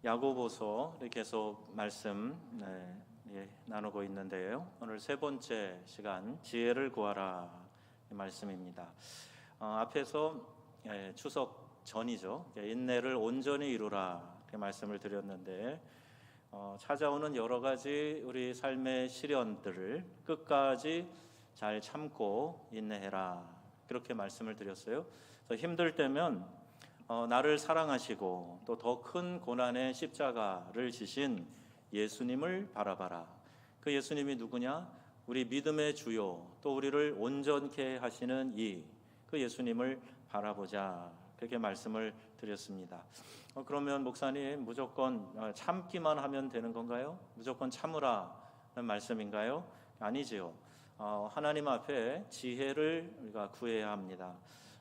야고보서 계속 말씀 나누고 있는데요. 오늘 세 번째 시간 지혜를 구하라 말씀입니다. 앞에서 추석 전이죠. 인내를 온전히 이루라 이렇게 말씀을 드렸는데 찾아오는 여러 가지 우리 삶의 시련들을 끝까지 잘 참고 인내해라 그렇게 말씀을 드렸어요. 그래서 힘들 때면 나를 사랑하시고 또 더 큰 고난의 십자가를 지신 예수님을 바라봐라. 그 예수님이 누구냐? 우리 믿음의 주요 또 우리를 온전케 하시는 그 예수님을 바라보자 그렇게 말씀을 드렸습니다. 그러면 목사님 무조건 참기만 하면 되는 건가요? 무조건 참으라는 말씀인가요? 아니지요. 하나님 앞에 지혜를 우리가 구해야 합니다.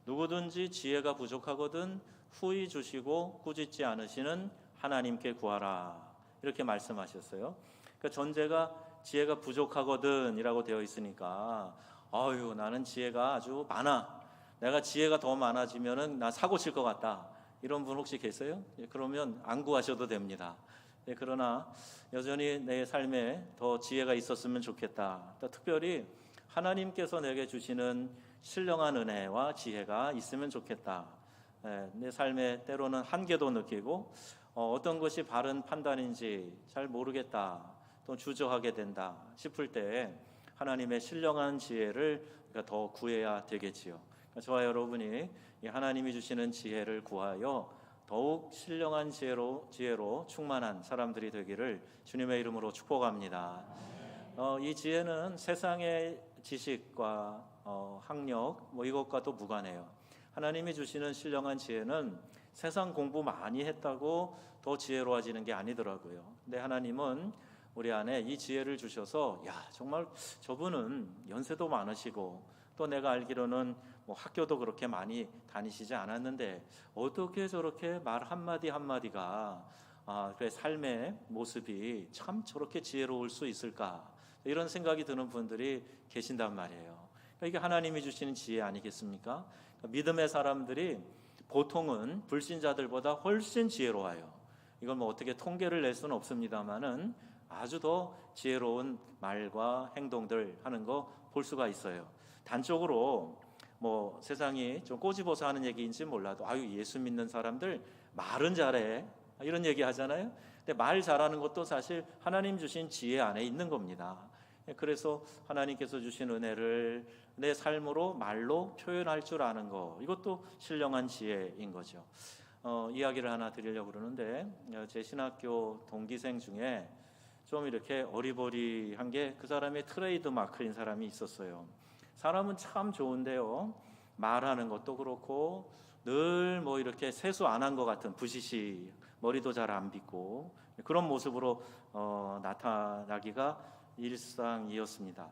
누구든지 지혜가 부족하거든 후히 주시고 꾸짖지 않으시는 하나님께 구하라 이렇게 말씀하셨어요. 그러니까 전제가 지혜가 부족하거든 이라고 되어 있으니까 나는 지혜가 아주 많아, 내가 지혜가 더 많아지면은 나 사고 칠 것 같다 이런 분 혹시 계세요? 그러면 안 구하셔도 됩니다. 그러나 여전히 내 삶에 더 지혜가 있었으면 좋겠다, 또 특별히 하나님께서 내게 주시는 신령한 은혜와 지혜가 있으면 좋겠다. 내 삶에 때로는 한계도 느끼고 어떤 것이 바른 판단인지 잘 모르겠다, 또 주저하게 된다 싶을 때 하나님의 신령한 지혜를 더 구해야 되겠지요. 저와 여러분이 하나님이 주시는 지혜를 구하여 더욱 신령한 지혜로 충만한 사람들이 되기를 주님의 이름으로 축복합니다. 이 지혜는 세상의 지식과 학력 이것과도 무관해요. 하나님이 주시는 신령한 지혜는 세상 공부 많이 했다고 더 지혜로워지는 게 아니더라고요. 근데 하나님은 우리 안에 이 지혜를 주셔서 정말 저분은 연세도 많으시고 또 내가 알기로는 학교도 그렇게 많이 다니시지 않았는데 어떻게 저렇게 말 한마디 한마디가 그 삶의 모습이 참 저렇게 지혜로울 수 있을까, 이런 생각이 드는 분들이 계신단 말이에요. 이게 하나님이 주시는 지혜 아니겠습니까? 믿음의 사람들이 보통은 불신자들보다 훨씬 지혜로워요. 이건 어떻게 통계를 낼 수는 없습니다만은 아주 더 지혜로운 말과 행동들 하는 거 볼 수가 있어요. 단적으로 세상이 좀 꼬집어서 하는 얘기인지 몰라도 예수 믿는 사람들 말은 잘해 이런 얘기 하잖아요. 근데 말 잘하는 것도 사실 하나님 주신 지혜 안에 있는 겁니다. 그래서 하나님께서 주신 은혜를 내 삶으로 말로 표현할 줄 아는 거, 이것도 신령한 지혜인 거죠. 이야기를 하나 드리려고 그러는데 제 신학교 동기생 중에 좀 이렇게 어리버리한 게 그 사람의 트레이드 마크인 사람이 있었어요. 사람은 참 좋은데요, 말하는 것도 그렇고 늘 이렇게 세수 안 한 것 같은 부시시, 머리도 잘 안 빗고 그런 모습으로 나타나기가 일상이었습니다.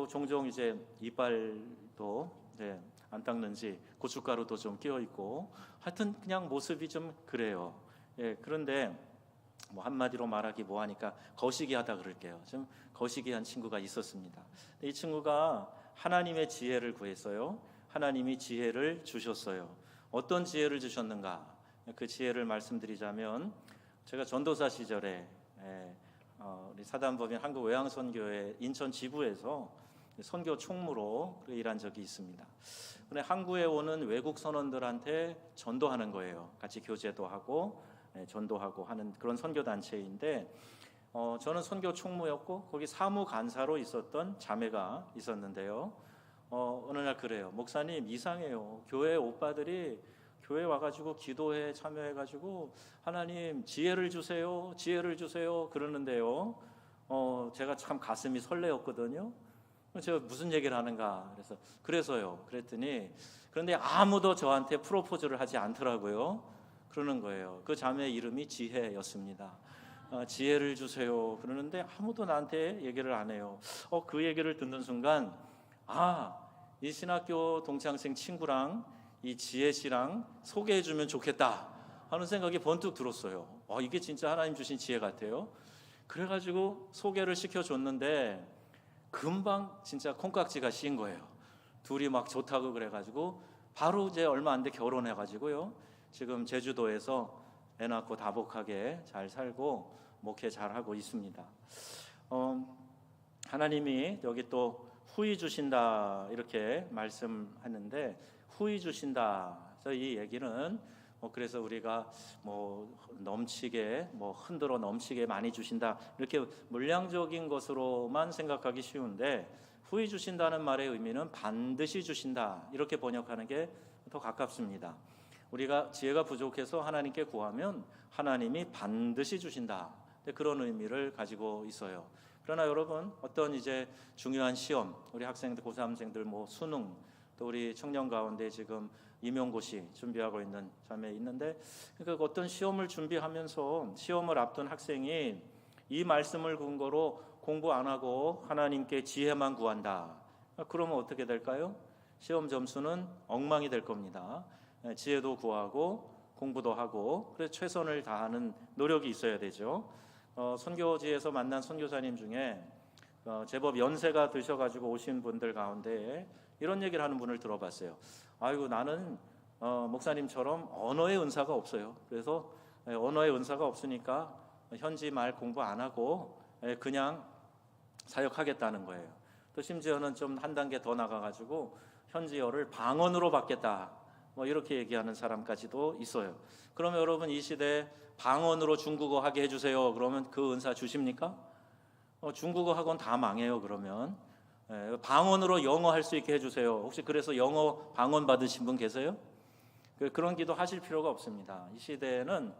종종 이제 이빨도 안 닦는지 고춧가루도 좀 끼어 있고 하여튼 그냥 모습이 좀 그래요. 그런데 한마디로 말하기 뭐하니까 거시기하다 그럴게요. 좀 거시기한 친구가 있었습니다. 이 친구가 하나님의 지혜를 구했어요. 하나님이 지혜를 주셨어요. 어떤 지혜를 주셨는가? 그 지혜를 말씀드리자면 제가 전도사 시절에 우리 사단법인 한국외항선교회 인천 지부에서 선교 총무로 일한 적이 있습니다. 근데 항구에 오는 외국 선원들한테 전도하는 거예요. 같이 교제도 하고 전도하고 하는 그런 선교 단체인데 저는 선교 총무였고 거기 사무 간사로 있었던 자매가 있었는데요. 어느 날 그래요. 목사님 이상해요. 교회 오빠들이 교회 와가지고 기도에 참여해가지고 하나님 지혜를 주세요, 지혜를 주세요 그러는데요. 제가 참 가슴이 설레었거든요. 제가 무슨 얘기를 하는가 그래서요. 그랬더니 그런데 아무도 저한테 프로포즈를 하지 않더라고요. 그러는 거예요. 그 자매의 이름이 지혜였습니다. 지혜를 주세요 그러는데 아무도 나한테 얘기를 안 해요. 그 얘기를 듣는 순간 이 신학교 동창생 친구랑 이 지혜 씨랑 소개해주면 좋겠다 하는 생각이 번뜩 들었어요. 이게 진짜 하나님 주신 지혜 같아요. 그래가지고 소개를 시켜줬는데 금방 진짜 콩깍지가 씌인 거예요. 둘이 막 좋다고 그래가지고 바로 이제 얼마 안 돼 결혼해가지고요. 지금 제주도에서 애 낳고 다복하게 잘 살고 목회 잘하고 있습니다. 하나님이 여기 또 후히 주신다 이렇게 말씀하는데, 후히 주신다. 이 얘기는 그래서 우리가 넘치게 흔들어 넘치게 많이 주신다 이렇게 물량적인 것으로만 생각하기 쉬운데, 후히 주신다는 말의 의미는 반드시 주신다 이렇게 번역하는 게 더 가깝습니다. 우리가 지혜가 부족해서 하나님께 구하면 하나님이 반드시 주신다, 그런 의미를 가지고 있어요. 그러나 여러분, 어떤 이제 중요한 시험, 우리 학생들, 고3생들 수능, 또 우리 청년 가운데 지금 임용고시 준비하고 있는 자매 있는데, 그러니까 어떤 시험을 준비하면서 시험을 앞둔 학생이 이 말씀을 근거로 공부 안 하고 하나님께 지혜만 구한다. 그러면 어떻게 될까요? 시험 점수는 엉망이 될 겁니다. 지혜도 구하고 공부도 하고, 그래서 최선을 다하는 노력이 있어야 되죠. 선교지에서 만난 선교사님 중에 제법 연세가 드셔가지고 오신 분들 가운데 이런 얘기를 하는 분을 들어봤어요. 아이고, 나는 목사님처럼 언어의 은사가 없어요. 그래서 언어의 은사가 없으니까 현지 말 공부 안 하고 그냥 사역하겠다는 거예요. 또 심지어는 좀 한 단계 더 나가가지고 현지어를 방언으로 받겠다, 이렇게 얘기하는 사람까지도 있어요. 그러면 여러분, 이 시대에 방언으로 중국어 하게 해주세요 그러면 그 은사 주십니까? 중국어 학원 다 망해요. 그러면 방언으로 영어 할 수 있게 해주세요. 혹시 그래서 영어 방언 받으신 분 계세요? 그런 기도 하실 필요가 없습니다. 이 시대에는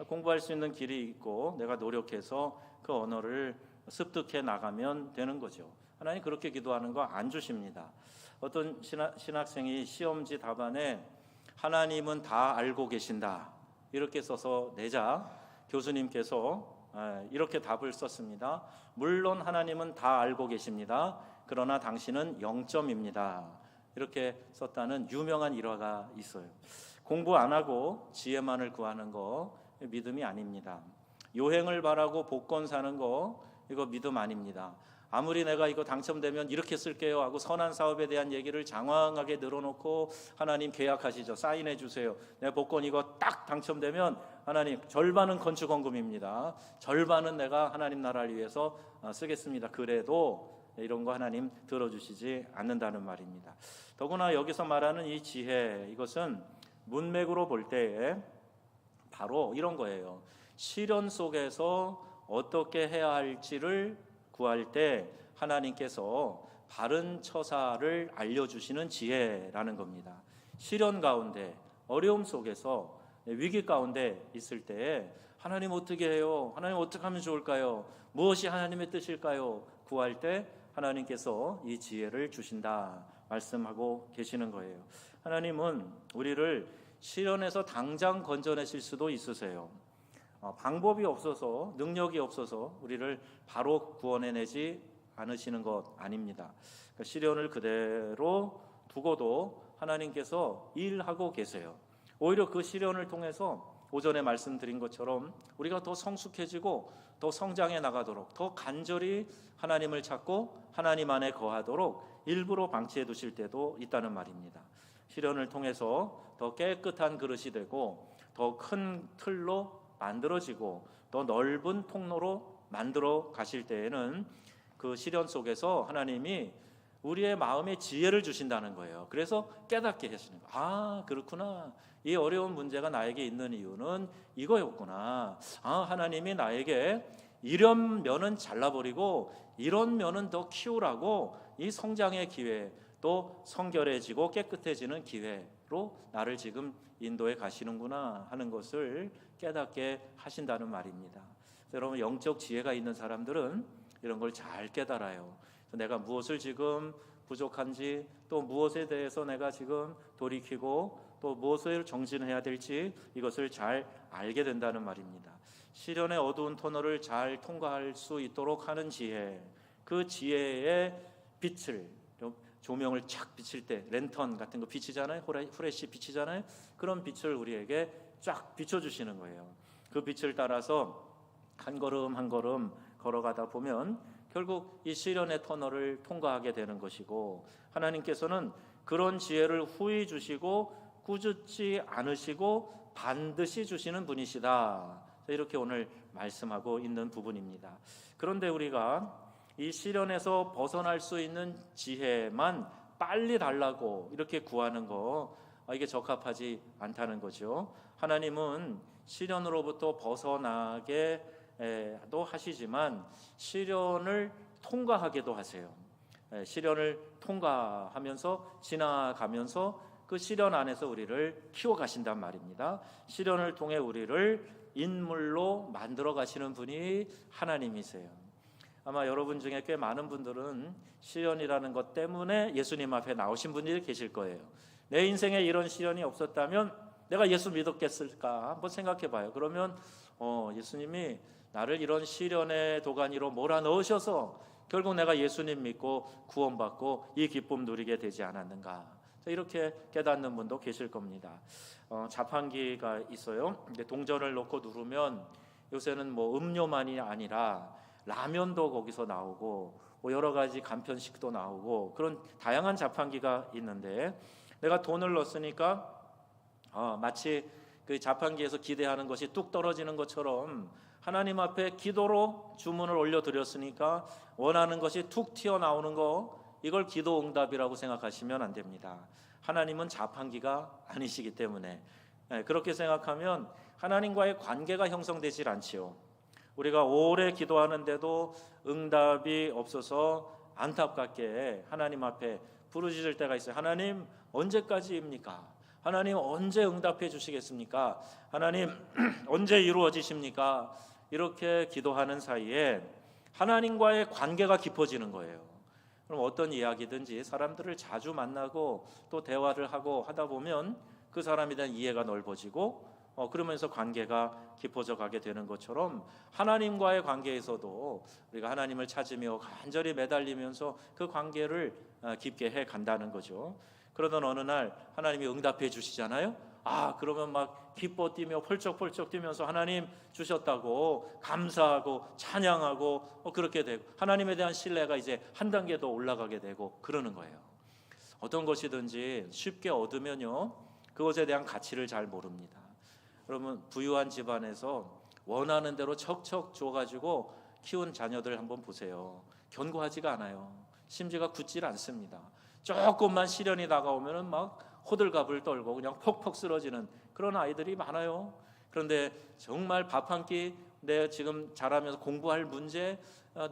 공부할 수 있는 길이 있고 내가 노력해서 그 언어를 습득해 나가면 되는 거죠. 하나님 그렇게 기도하는 거 안 주십니다. 어떤 신학생이 시험지 답안에 하나님은 다 알고 계신다 이렇게 써서 내자 교수님께서 이렇게 답을 썼습니다. 물론 하나님은 다 알고 계십니다. 그러나 당신은 0점입니다. 이렇게 썼다는 유명한 일화가 있어요. 공부 안 하고 지혜만을 구하는 거 믿음이 아닙니다. 요행을 바라고 복권 사는 거 이거 믿음 아닙니다. 아무리 내가 이거 당첨되면 이렇게 쓸게요 하고 선한 사업에 대한 얘기를 장황하게 늘어놓고 하나님 계약하시죠. 사인해 주세요. 내가 복권 이거 딱 당첨되면 하나님 절반은 건축원금입니다. 절반은 내가 하나님 나라를 위해서 쓰겠습니다. 그래도 이런 거 하나님 들어주시지 않는다는 말입니다. 더구나 여기서 말하는 이 지혜, 이것은 문맥으로 볼 때에 바로 이런 거예요. 시련 속에서 어떻게 해야 할지를 구할 때 하나님께서 바른 처사를 알려주시는 지혜라는 겁니다. 시련 가운데, 어려움 속에서, 위기 가운데 있을 때 하나님 어떻게 해요? 하나님 어떻게 하면 좋을까요? 무엇이 하나님의 뜻일까요? 구할 때 하나님께서 이 지혜를 주신다 말씀하고 계시는 거예요. 하나님은 우리를 시련에서 당장 건져내실 수도 있으세요. 방법이 없어서, 능력이 없어서 우리를 바로 구원해내지 않으시는 것 아닙니다. 그러니까 시련을 그대로 두고도 하나님께서 일하고 계세요. 오히려 그 시련을 통해서 오전에 말씀드린 것처럼 우리가 더 성숙해지고 더 성장해 나가도록, 더 간절히 하나님을 찾고 하나님 안에 거하도록 일부러 방치해 두실 때도 있다는 말입니다. 시련을 통해서 더 깨끗한 그릇이 되고 더 큰 틀로 만들어지고 더 넓은 통로로 만들어 가실 때에는 그 시련 속에서 하나님이 우리의 마음에 지혜를 주신다는 거예요. 그래서 깨닫게 하시는 거예요. 아, 그렇구나. 이 어려운 문제가 나에게 있는 이유는 이거였구나. 아, 하나님이 나에게 이런 면은 잘라버리고 이런 면은 더 키우라고 이 성장의 기회, 또 성결해지고 깨끗해지는 기회로 나를 지금 인도에 가시는구나 하는 것을 깨닫게 하신다는 말입니다. 여러분, 영적 지혜가 있는 사람들은 이런 걸 잘 깨달아요. 내가 무엇을 지금 부족한지, 또 무엇에 대해서 내가 지금 돌이키고 또 무엇을 정진해야 될지 이것을 잘 알게 된다는 말입니다. 시련의 어두운 터널을 잘 통과할 수 있도록 하는 지혜, 그 지혜의 빛을, 조명을 착 비칠 때 랜턴 같은 거 비치잖아요. 후레쉬 비치잖아요. 그런 빛을 우리에게 쫙 비춰주시는 거예요. 그 빛을 따라서 한 걸음 한 걸음 걸어가다 보면 결국 이 시련의 터널을 통과하게 되는 것이고, 하나님께서는 그런 지혜를 후히 주시고 꾸짖지 않으시고 반드시 주시는 분이시다. 이렇게 오늘 말씀하고 있는 부분입니다. 그런데 우리가 이 시련에서 벗어날 수 있는 지혜만 빨리 달라고 이렇게 구하는 거, 이게 적합하지 않다는 거죠. 하나님은 시련으로부터 벗어나게도 하시지만 시련을 통과하게도 하세요. 시련을 통과하면서 지나가면서 그 시련 안에서 우리를 키워가신단 말입니다. 시련을 통해 우리를 인물로 만들어 가시는 분이 하나님이세요. 아마 여러분 중에 꽤 많은 분들은 시련이라는 것 때문에 예수님 앞에 나오신 분들이 계실 거예요. 내 인생에 이런 시련이 없었다면 내가 예수 믿었겠을까 한번 생각해 봐요. 그러면 예수님이 나를 이런 시련의 도가니로 몰아넣으셔서 결국 내가 예수님 믿고 구원받고 이 기쁨 누리게 되지 않았는가, 이렇게 깨닫는 분도 계실 겁니다. 자판기가 있어요. 근데 동전을 넣고 누르면 요새는 뭐 음료만이 아니라 라면도 거기서 나오고 뭐 여러 가지 간편식도 나오고 그런 다양한 자판기가 있는데, 내가 돈을 넣었으니까 마치 그 자판기에서 기대하는 것이 뚝 떨어지는 것처럼 하나님 앞에 기도로 주문을 올려드렸으니까 원하는 것이 툭 튀어나오는 거, 이걸 기도 응답이라고 생각하시면 안 됩니다. 하나님은 자판기가 아니시기 때문에 그렇게 생각하면 하나님과의 관계가 형성되질 않지요. 우리가 오래 기도하는데도 응답이 없어서 안타깝게 하나님 앞에 부르짖을 때가 있어요. 하나님 언제까지입니까? 하나님 언제 응답해 주시겠습니까? 하나님 언제 이루어지십니까? 이렇게 기도하는 사이에 하나님과의 관계가 깊어지는 거예요. 그럼 어떤 이야기든지 사람들을 자주 만나고 또 대화를 하고 하다 보면 그 사람에 대한 이해가 넓어지고 그러면서 관계가 깊어져 가게 되는 것처럼 하나님과의 관계에서도 우리가 하나님을 찾으며 간절히 매달리면서 그 관계를 깊게 해 간다는 거죠. 그러던 어느 날 하나님이 응답해 주시잖아요. 그러면 막 기뻐 뛰며 펄쩍펄쩍 뛰면서 하나님 주셨다고 감사하고 찬양하고 그렇게 되고 하나님에 대한 신뢰가 이제 한 단계 더 올라가게 되고 그러는 거예요. 어떤 것이든지 쉽게 얻으면요, 그것에 대한 가치를 잘 모릅니다. 그러면 부유한 집안에서 원하는 대로 척척 줘가지고 키운 자녀들 한번 보세요. 견고하지가 않아요. 심지가 굳질 않습니다. 조금만 시련이 다가오면은 막 호들갑을 떨고 그냥 퍽퍽 쓰러지는 그런 아이들이 많아요. 그런데 정말 밥 한 끼, 내 지금 자라면서 공부할 문제,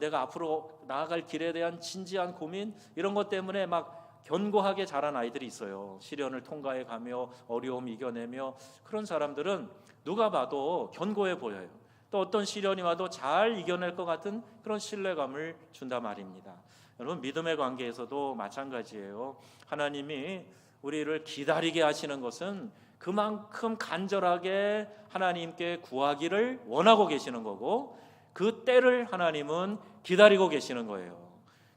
내가 앞으로 나아갈 길에 대한 진지한 고민, 이런 것 때문에 막 견고하게 자란 아이들이 있어요. 시련을 통과해 가며 어려움 이겨내며, 그런 사람들은 누가 봐도 견고해 보여요. 또 어떤 시련이 와도 잘 이겨낼 것 같은 그런 신뢰감을 준단 말입니다. 여러분, 믿음의 관계에서도 마찬가지예요. 하나님이 우리를 기다리게 하시는 것은 그만큼 간절하게 하나님께 구하기를 원하고 계시는 거고, 그 때를 하나님은 기다리고 계시는 거예요.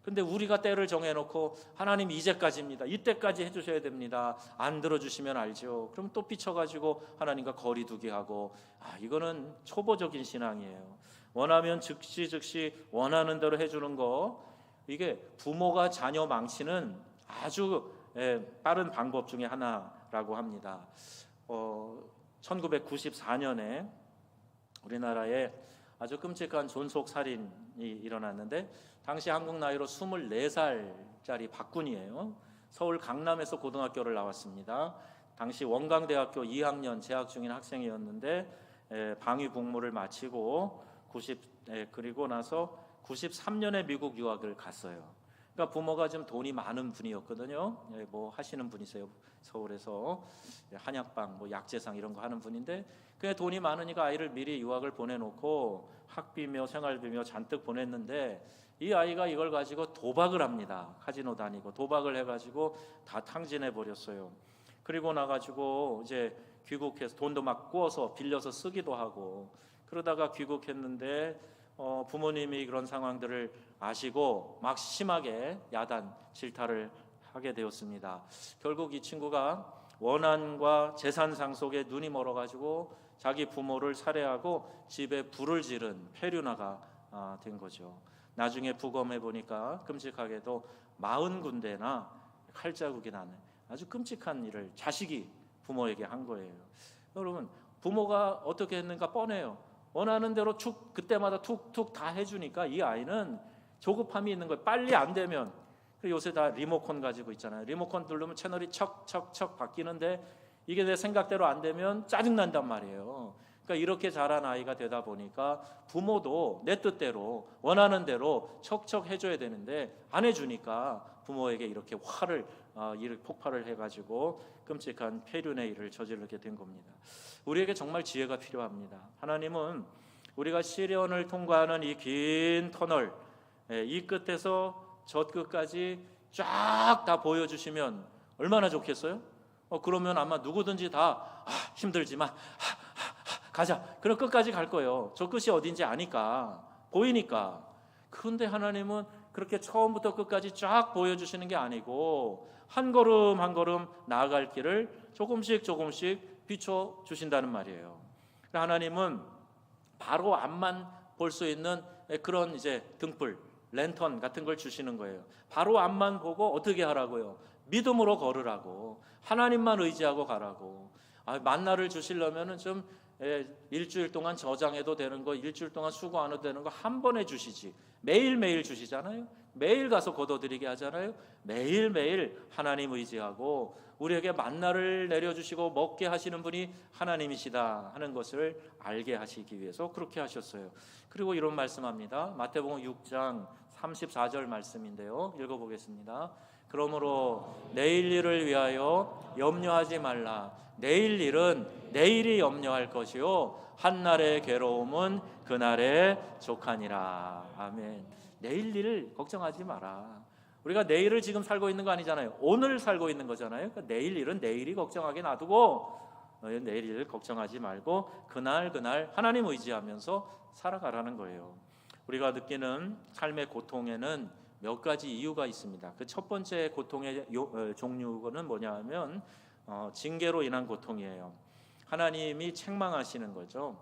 근데 우리가 때를 정해놓고 하나님 이제까지입니다, 이때까지 해주셔야 됩니다, 안 들어주시면 알죠. 그럼 또 삐쳐가지고 하나님과 거리 두게 하고, 이거는 초보적인 신앙이에요. 원하면 즉시 원하는 대로 해주는 거, 이게 부모가 자녀 망치는 아주 빠른 방법 중에 하나라고 합니다. 1994년에 우리나라에 아주 끔찍한 존속살인이 일어났는데, 당시 한국 나이로 24살짜리 박군이에요. 서울 강남에서 고등학교를 나왔습니다. 당시 원광대학교 2학년 재학 중인 학생이었는데 방위 복무를 마치고 그리고 나서 93년에 미국 유학을 갔어요. 그러니까 부모가 좀 돈이 많은 분이었거든요. 뭐 하시는 분이세요. 서울에서 한약방, 뭐 약재상 이런 거 하는 분인데, 그냥 돈이 많으니까 아이를 미리 유학을 보내놓고 학비며 생활비며 잔뜩 보냈는데, 이 아이가 이걸 가지고 도박을 합니다. 카지노 다니고 도박을 해가지고 다 탕진해 버렸어요. 그리고 나가지고 이제 귀국해서 돈도 막 구워서 빌려서 쓰기도 하고, 그러다가 귀국했는데 부모님이 그런 상황들을 아시고 막 심하게 야단 질타를 하게 되었습니다. 결국 이 친구가 원한과 재산 상속에 눈이 멀어가지고 자기 부모를 살해하고 집에 불을 지른 폐륜화가 된 거죠. 나중에 부검해 보니까 끔찍하게도 40군데나 칼자국이 나는 아주 끔찍한 일을 자식이 부모에게 한 거예요. 여러분, 부모가 어떻게 했는가 뻔해요. 원하는 대로 그때마다 툭툭 다 해주니까 이 아이는 조급함이 있는 거예요. 빨리 안 되면. 요새 다 리모컨 가지고 있잖아요. 리모컨 누르면 채널이 척척척 바뀌는데 이게 내 생각대로 안 되면 짜증난단 말이에요. 그러니까 이렇게 자란 아이가 되다 보니까 부모도 내 뜻대로 원하는 대로 척척 해줘야 되는데 안 해주니까 부모에게 이렇게 폭발을 해가지고 끔찍한 폐륜의 일을 저지르게 된 겁니다. 우리에게 정말 지혜가 필요합니다. 하나님은 우리가 시련을 통과하는 이 긴 터널, 이 끝에서 저 끝까지 쫙 다 보여주시면 얼마나 좋겠어요? 그러면 아마 누구든지 다 힘들지만 가자. 그럼 끝까지 갈 거예요. 저 끝이 어딘지 아니까, 보이니까. 그런데 하나님은 그렇게 처음부터 끝까지 쫙 보여주시는 게 아니고 한 걸음 한 걸음 나아갈 길을 조금씩 비춰주신다는 말이에요. 하나님은 바로 앞만 볼 수 있는 그런 이제 등불, 랜턴 같은 걸 주시는 거예요. 바로 앞만 보고 어떻게 하라고요? 믿음으로 걸으라고, 하나님만 의지하고 가라고. 만나를 주시려면은 좀 일주일 동안 저장해도 되는 거, 일주일 동안 수고 안 해도 되는 거 한 번에 주시지. 매일매일 주시잖아요. 매일 가서 거둬들이게 하잖아요. 매일매일 하나님 의지하고 우리에게 만나를 내려주시고 먹게 하시는 분이 하나님이시다 하는 것을 알게 하시기 위해서 그렇게 하셨어요. 그리고 이런 말씀합니다. 마태복음 6장 34절 말씀인데요, 읽어보겠습니다. 그러므로 내일 일을 위하여 염려하지 말라. 내일 일은 내일이 염려할 것이요 한날의 괴로움은 그날의 족하니라. 아멘. 내일 일을 걱정하지 마라. 우리가 내일을 지금 살고 있는 거 아니잖아요. 오늘 살고 있는 거잖아요. 그러니까 내일 일은 내일이 걱정하게 놔두고 내일 일을 걱정하지 말고 그날 하나님 의지하면서 살아가라는 거예요. 우리가 느끼는 삶의 고통에는 몇 가지 이유가 있습니다. 그 첫 번째 고통의 종류는 뭐냐 하면 징계로 인한 고통이에요. 하나님이 책망하시는 거죠.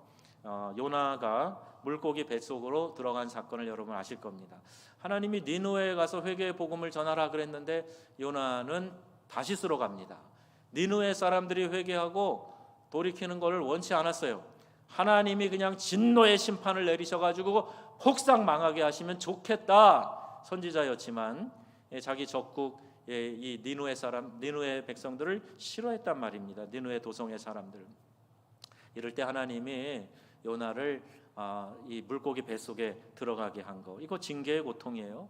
요나가 물고기 뱃속으로 들어간 사건을 여러분 아실 겁니다. 하나님이 니느웨에 가서 회개의 복음을 전하라 그랬는데 요나는 다시스로 갑니다. 니느웨 사람들이 회개하고 돌이키는 것을 원치 않았어요. 하나님이 그냥 진노의 심판을 내리셔가지고 폭삭 망하게 하시면 좋겠다. 선지자였지만 자기 적국 이 니느웨 백성들을 싫어했단 말입니다. 니느웨 도성의 사람들. 이럴 때 하나님이 요나를 이 물고기 뱃속에 들어가게 한 거, 이거 징계의 고통이에요.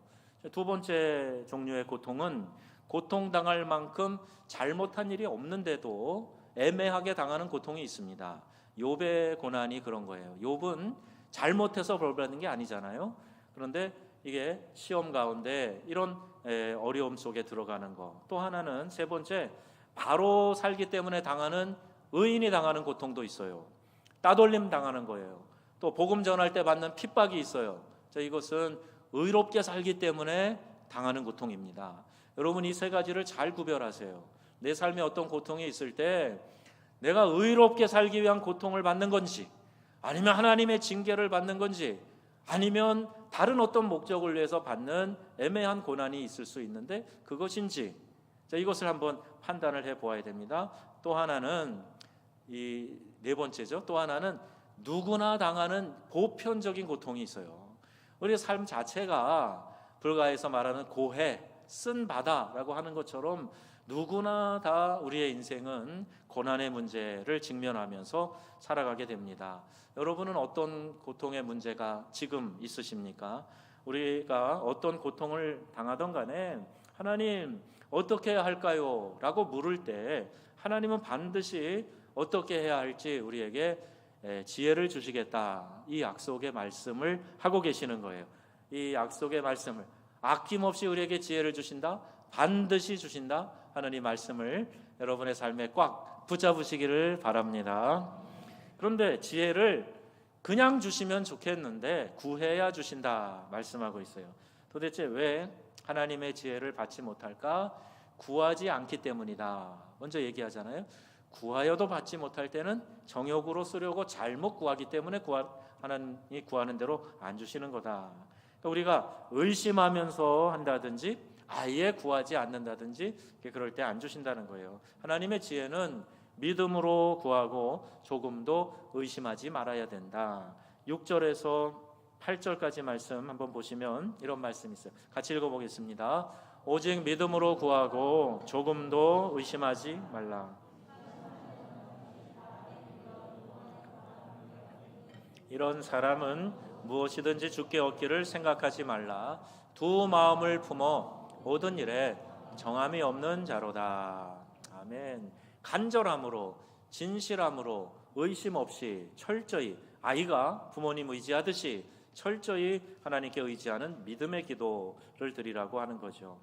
두 번째 종류의 고통은 고통당할 만큼 잘못한 일이 없는데도 애매하게 당하는 고통이 있습니다. 욥의 고난이 그런 거예요. 욥은 잘못해서 벌 받는 게 아니잖아요. 그런데 이게 시험 가운데 이런 어려움 속에 들어가는 거. 또 하나는 세 번째, 바로 살기 때문에 당하는 의인이 당하는 고통도 있어요. 따돌림 당하는 거예요. 또 복음 전할 때 받는 핍박이 있어요. 이것은 의롭게 살기 때문에 당하는 고통입니다. 여러분 이 세 가지를 잘 구별하세요. 내 삶에 어떤 고통이 있을 때 내가 의롭게 살기 위한 고통을 받는 건지, 아니면 하나님의 징계를 받는 건지, 아니면 다른 어떤 목적을 위해서 받는 애매한 고난이 있을 수 있는데 그것인지, 이것을 한번 판단을 해보아야 됩니다. 또 하나는 이 네 번째죠. 또 하나는 누구나 당하는 보편적인 고통이 있어요. 우리의 삶 자체가 불가에서 말하는 고해, 쓴 바다라고 하는 것처럼 누구나 다 우리의 인생은 고난의 문제를 직면하면서 살아가게 됩니다. 여러분은 어떤 고통의 문제가 지금 있으십니까? 우리가 어떤 고통을 당하던 간에 하나님 어떻게 해야 할까요? 라고 물을 때 하나님은 반드시 어떻게 해야 할지 우리에게 지혜를 주시겠다, 이 약속의 말씀을 하고 계시는 거예요. 이 약속의 말씀을 아낌없이 우리에게 지혜를 주신다, 반드시 주신다 하는 이 말씀을 여러분의 삶에 꽉 붙잡으시기를 바랍니다. 그런데 지혜를 그냥 주시면 좋겠는데 구해야 주신다 말씀하고 있어요. 도대체 왜 하나님의 지혜를 받지 못할까? 구하지 않기 때문이다 먼저 얘기하잖아요. 구하여도 받지 못할 때는 정욕으로 쓰려고 잘못 구하기 때문에 하나님이 구하는 대로 안 주시는 거다. 그러니까 우리가 의심하면서 한다든지 아예 구하지 않는다든지 그럴 때 안 주신다는 거예요. 하나님의 지혜는 믿음으로 구하고 조금도 의심하지 말아야 된다. 6절에서 8절까지 말씀 한번 보시면 이런 말씀이 있어요. 같이 읽어보겠습니다. 오직 믿음으로 구하고 조금도 의심하지 말라. 이런 사람은 무엇이든지 주께 얻기를 생각하지 말라. 두 마음을 품어 모든 일에 정함이 없는 자로다. 아멘. 간절함으로, 진실함으로, 의심 없이 철저히, 아이가 부모님 의지하듯이 철저히 하나님께 의지하는 믿음의 기도를 드리라고 하는 거죠.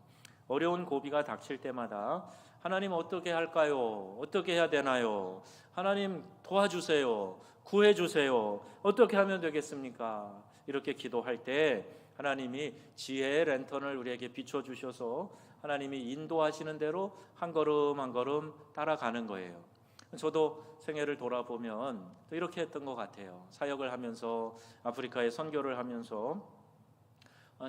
어려운 고비가 닥칠 때마다 하나님 어떻게 할까요? 어떻게 해야 되나요? 하나님 도와주세요. 구해주세요. 어떻게 하면 되겠습니까? 이렇게 기도할 때 하나님이 지혜의 랜턴을 우리에게 비춰주셔서 하나님이 인도하시는 대로 한 걸음 한 걸음 따라가는 거예요. 저도 생애를 돌아보면 또 이렇게 했던 것 같아요. 사역을 하면서, 아프리카에 선교를 하면서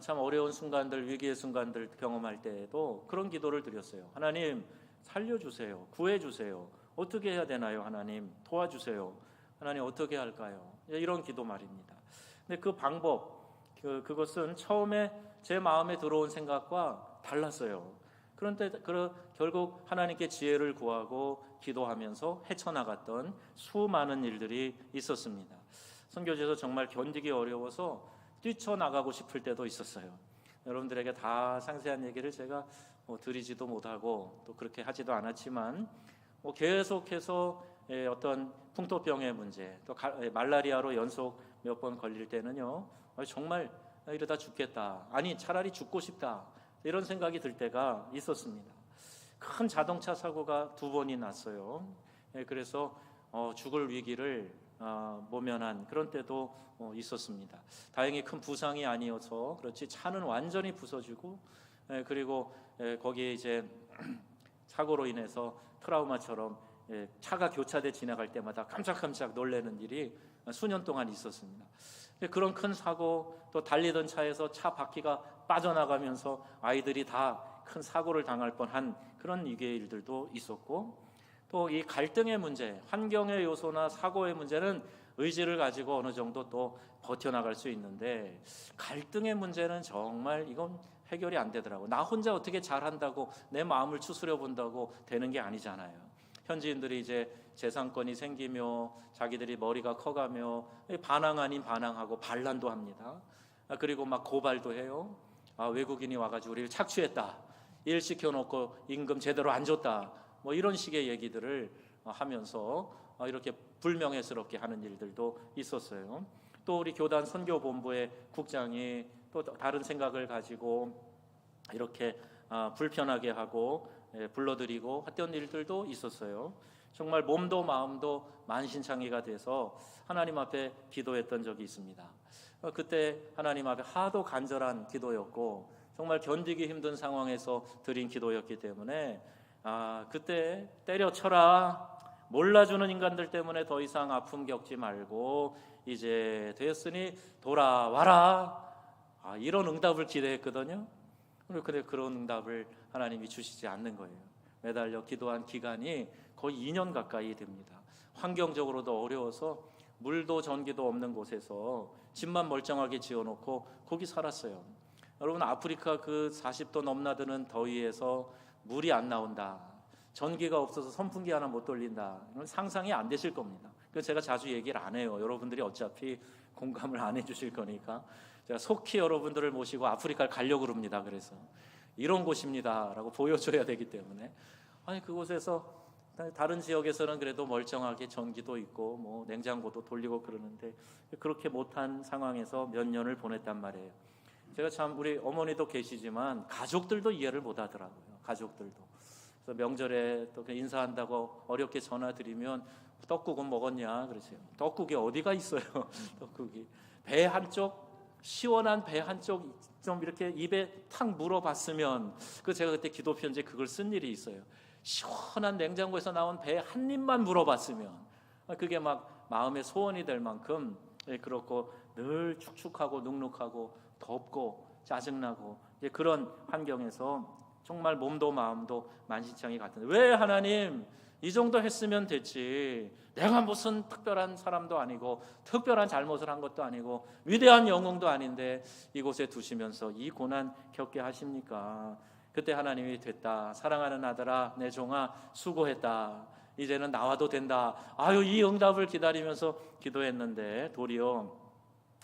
참 어려운 순간들, 위기의 순간들 경험할 때에도 그런 기도를 드렸어요. 하나님 살려주세요. 구해주세요. 어떻게 해야 되나요? 하나님 도와주세요. 하나님 어떻게 할까요? 이런 기도 말입니다. 근데 그 방법, 그것은 처음에 제 마음에 들어온 생각과 달랐어요. 그런데 결국 하나님께 지혜를 구하고 기도하면서 헤쳐나갔던 수많은 일들이 있었습니다. 선교지에서 정말 견디기 어려워서 뛰쳐나가고 싶을 때도 있었어요. 여러분들에게 다 상세한 얘기를 제가 드리지도 못하고 또 그렇게 하지도 않았지만 계속해서 어떤 풍토병의 문제, 또 말라리아로 연속 몇 번 걸릴 때는요, 정말 이러다 죽겠다, 아니 차라리 죽고 싶다, 이런 생각이 들 때가 있었습니다. 큰 자동차 사고가 2번이 났어요. 그래서 죽을 위기를 모면한 그런 때도 있었습니다. 다행히 큰 부상이 아니어서 그렇지 차는 완전히 부서지고, 그리고 거기에 이제 사고로 인해서 트라우마처럼 차가 교차돼 지나갈 때마다 깜짝깜짝 놀라는 일이 수년 동안 있었습니다. 그런 큰 사고, 또 달리던 차에서 차 바퀴가 빠져나가면서 아이들이 다 큰 사고를 당할 뻔한 그런 위기의 일들도 있었고, 또 이 갈등의 문제, 환경의 요소나 사고의 문제는 의지를 가지고 어느 정도 또 버텨나갈 수 있는데, 갈등의 문제는 정말 이건 해결이 안 되더라고요. 나 혼자 어떻게 잘한다고, 내 마음을 추스려 본다고 되는 게 아니잖아요. 현지인들이 이제 재산권이 생기며 자기들이 머리가 커가며 반항 아닌 반항하고 반란도 합니다. 그리고 막 고발도 해요. 외국인이 와가지고 우리를 착취했다, 일 시켜놓고 임금 제대로 안 줬다, 이런 식의 얘기들을 하면서 이렇게 불명예스럽게 하는 일들도 있었어요. 또 우리 교단 선교본부의 국장이 또 다른 생각을 가지고 이렇게 불편하게 하고 불러들이고 했던 일들도 있었어요. 정말 몸도 마음도 만신창이가 돼서 하나님 앞에 기도했던 적이 있습니다. 그때 하나님 앞에 하도 간절한 기도였고 정말 견디기 힘든 상황에서 드린 기도였기 때문에 그때 때려쳐라, 몰라주는 인간들 때문에 더 이상 아픔 겪지 말고 이제 되었으니 돌아와라, 이런 응답을 기대했거든요. 근데 그런 응답을 하나님이 주시지 않는 거예요. 매달려 기도한 기간이 거의 2년 가까이 됩니다. 환경적으로도 어려워서 물도 전기도 없는 곳에서 집만 멀쩡하게 지어놓고 거기 살았어요. 여러분, 아프리카 그 40도 넘나드는 더위에서 물이 안 나온다, 전기가 없어서 선풍기 하나 못 돌린다, 이건 상상이 안 되실 겁니다. 그래서 제가 자주 얘기를 안 해요. 여러분들이 어차피 공감을 안 해주실 거니까 제가 속히 여러분들을 모시고 아프리카를 가려고 그럽니다. 그래서 이런 곳입니다 라고 보여줘야 되기 때문에. 그곳에서 다른 지역에서는 그래도 멀쩡하게 전기도 있고 냉장고도 돌리고 그러는데 그렇게 못한 상황에서 몇 년을 보냈단 말이에요. 제가 참, 우리 어머니도 계시지만 가족들도 이해를 못 하더라고요. 가족들도. 그래서 명절에 또 인사한다고 어렵게 전화 드리면 떡국은 먹었냐 그러세요. 떡국이 어디가 있어요. 떡국이 배 한쪽, 시원한 배 한쪽 좀 이렇게 입에 탁 물어봤으면, 제가 그때 기도 편지에 그걸 쓴 일이 있어요. 시원한 냉장고에서 나온 배 한 입만 물어봤으면 그게 막 마음의 소원이 될 만큼 그렇고 늘 축축하고 눅눅하고 덥고 짜증나고 그런 환경에서 정말 몸도 마음도 만신창이 같은데, 왜 하나님 이 정도 했으면 됐지. 내가 무슨 특별한 사람도 아니고 특별한 잘못을 한 것도 아니고 위대한 영웅도 아닌데 이곳에 두시면서 이 고난 겪게 하십니까? 그때 하나님이 됐다. 사랑하는 아들아, 내 종아, 수고했다. 이제는 나와도 된다. 아유, 이 응답을 기다리면서 기도했는데 도리어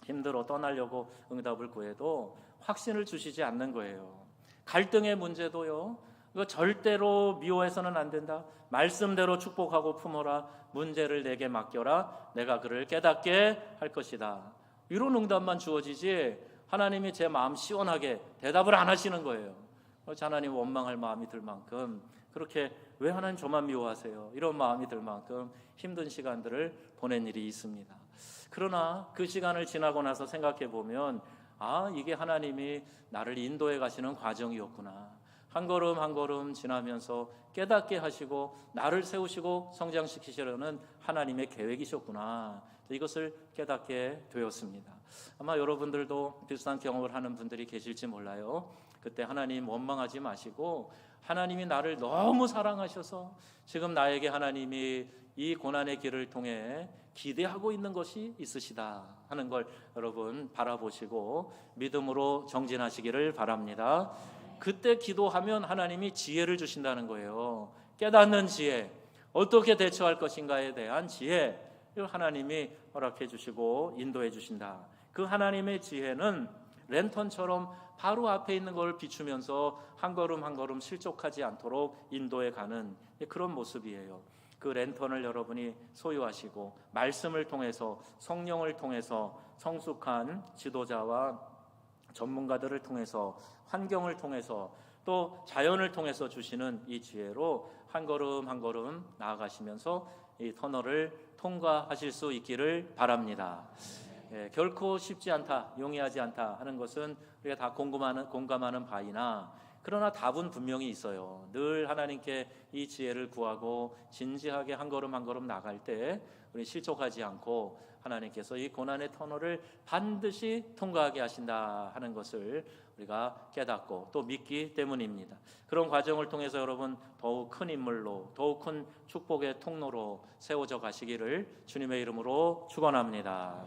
힘들어 떠나려고 응답을 구해도 확신을 주시지 않는 거예요. 갈등의 문제도요, 이거 절대로 미워해서는 안 된다. 말씀대로 축복하고 품어라. 문제를 내게 맡겨라. 내가 그를 깨닫게 할 것이다. 이런 응답만 주어지지 하나님이 제 마음 시원하게 대답을 안 하시는 거예요. 그래서 하나님 원망할 마음이 들 만큼, 그렇게 왜 하나님 저만 미워하세요? 이런 마음이 들 만큼 힘든 시간들을 보낸 일이 있습니다. 그러나 그 시간을 지나고 나서 생각해 보면, 아, 이게 하나님이 나를 인도해 가시는 과정이었구나. 한 걸음 한 걸음 지나면서 깨닫게 하시고 나를 세우시고 성장시키시려는 하나님의 계획이셨구나. 이것을 깨닫게 되었습니다. 아마 여러분들도 비슷한 경험을 하는 분들이 계실지 몰라요. 그때 하나님 원망하지 마시고, 하나님이 나를 너무 사랑하셔서 지금 나에게 하나님이 이 고난의 길을 통해 기대하고 있는 것이 있으시다 하는 걸 여러분 바라보시고 믿음으로 정진하시기를 바랍니다. 그때 기도하면 하나님이 지혜를 주신다는 거예요. 깨닫는 지혜, 어떻게 대처할 것인가에 대한 지혜, 하나님이 허락해 주시고 인도해 주신다. 그 하나님의 지혜는 랜턴처럼 바로 앞에 있는 걸 비추면서 한 걸음 한 걸음 실족하지 않도록 인도해 가는 그런 모습이에요. 그 랜턴을 여러분이 소유하시고 말씀을 통해서, 성령을 통해서, 성숙한 지도자와 전문가들을 통해서, 환경을 통해서, 또 자연을 통해서 주시는 이 지혜로 한 걸음 한 걸음 나아가시면서 이 터널을 통과하실 수 있기를 바랍니다. 결코 쉽지 않다, 용이하지 않다 하는 것은 우리가 다 공감하는 바이나, 그러나 답은 분명히 있어요. 늘 하나님께 이 지혜를 구하고 진지하게 한 걸음 한 걸음 나갈 때 우리 실족하지 않고 하나님께서 이 고난의 터널을 반드시 통과하게 하신다 하는 것을 우리가 깨닫고 또 믿기 때문입니다. 그런 과정을 통해서 여러분 더욱 큰 인물로, 더욱 큰 축복의 통로로 세워져 가시기를 주님의 이름으로 축원합니다.